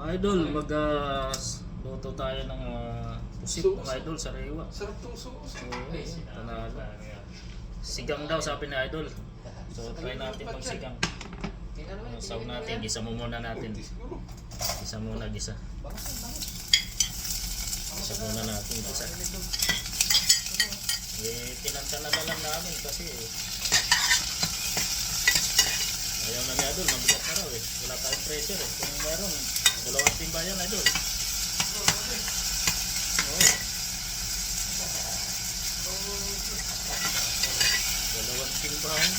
Idol, luto tayo ng pusit mga idol sa rewa. Sarap tong sauce. Panalo. Sigang daw sabi ni idol. So try natin pang sigang. Saw natin, gisa mo muna natin. Gisa muna, gisa. Gisa muna natin, gisa. Tinanta na lang namin kasi ayaw na ni idol, mabigat na raw eh. Wala tayong pressure eh. Kung meron, dalawang timba yan idol. Dalawang timba yan.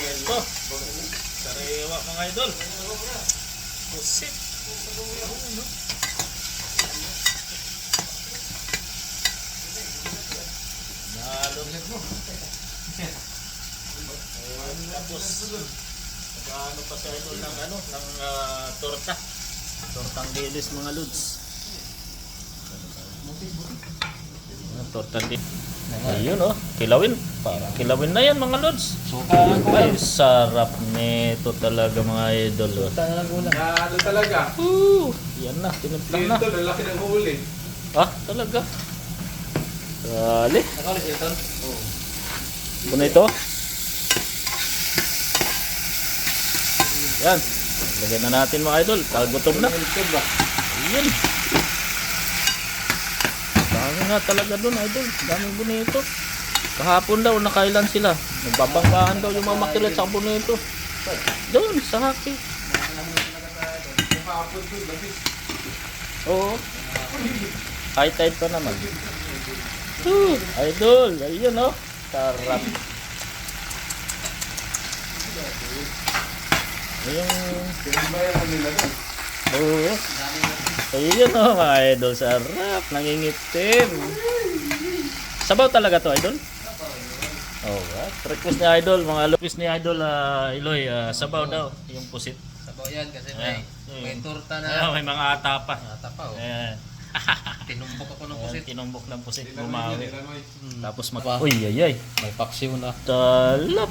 Ito, sariwa mga idol. Pusit. Tapos ano pa sa idol ng torta. Tortang dilis mga lods. Torta dilis. Ayun oh, kilawin. Parang kilawin na yan mga lods. Ay, sarap nito talaga mga idol. Ano talaga? Yan na, tinimplang na. Ito, lalaki ng huli. Ah, talaga. Dali. Nakalis ito? Oo. Ano ito? Yan. Lagyan na natin mga idol. Pagutom na. Yan. Dami nga talaga dun idol. Daming bonito. Kahapon daw nakailan sila. Nagbabangkahan daw yung mga makilat sa bonito. Doon sa haki. Oo. High tide pa naman. Idol. Ayun oh. Sarap. Ayun. Pinambayan nila doon. Oo. Ayun oh mga idol. Sarap. Nangingitim. Sabaw talaga to idol? Oh, request ni idol. Mga request ni idol Iloy. Sabaw daw. Yung pusit. Sabaw yan kasi may torta na. May mga ata pa. Ata pa oh. Ayan. Tinumbok ako ng pusit. Tinumbok ng pusit. Bumawi. Tapos Pa. Uy, ay. May paksiw na. Talap.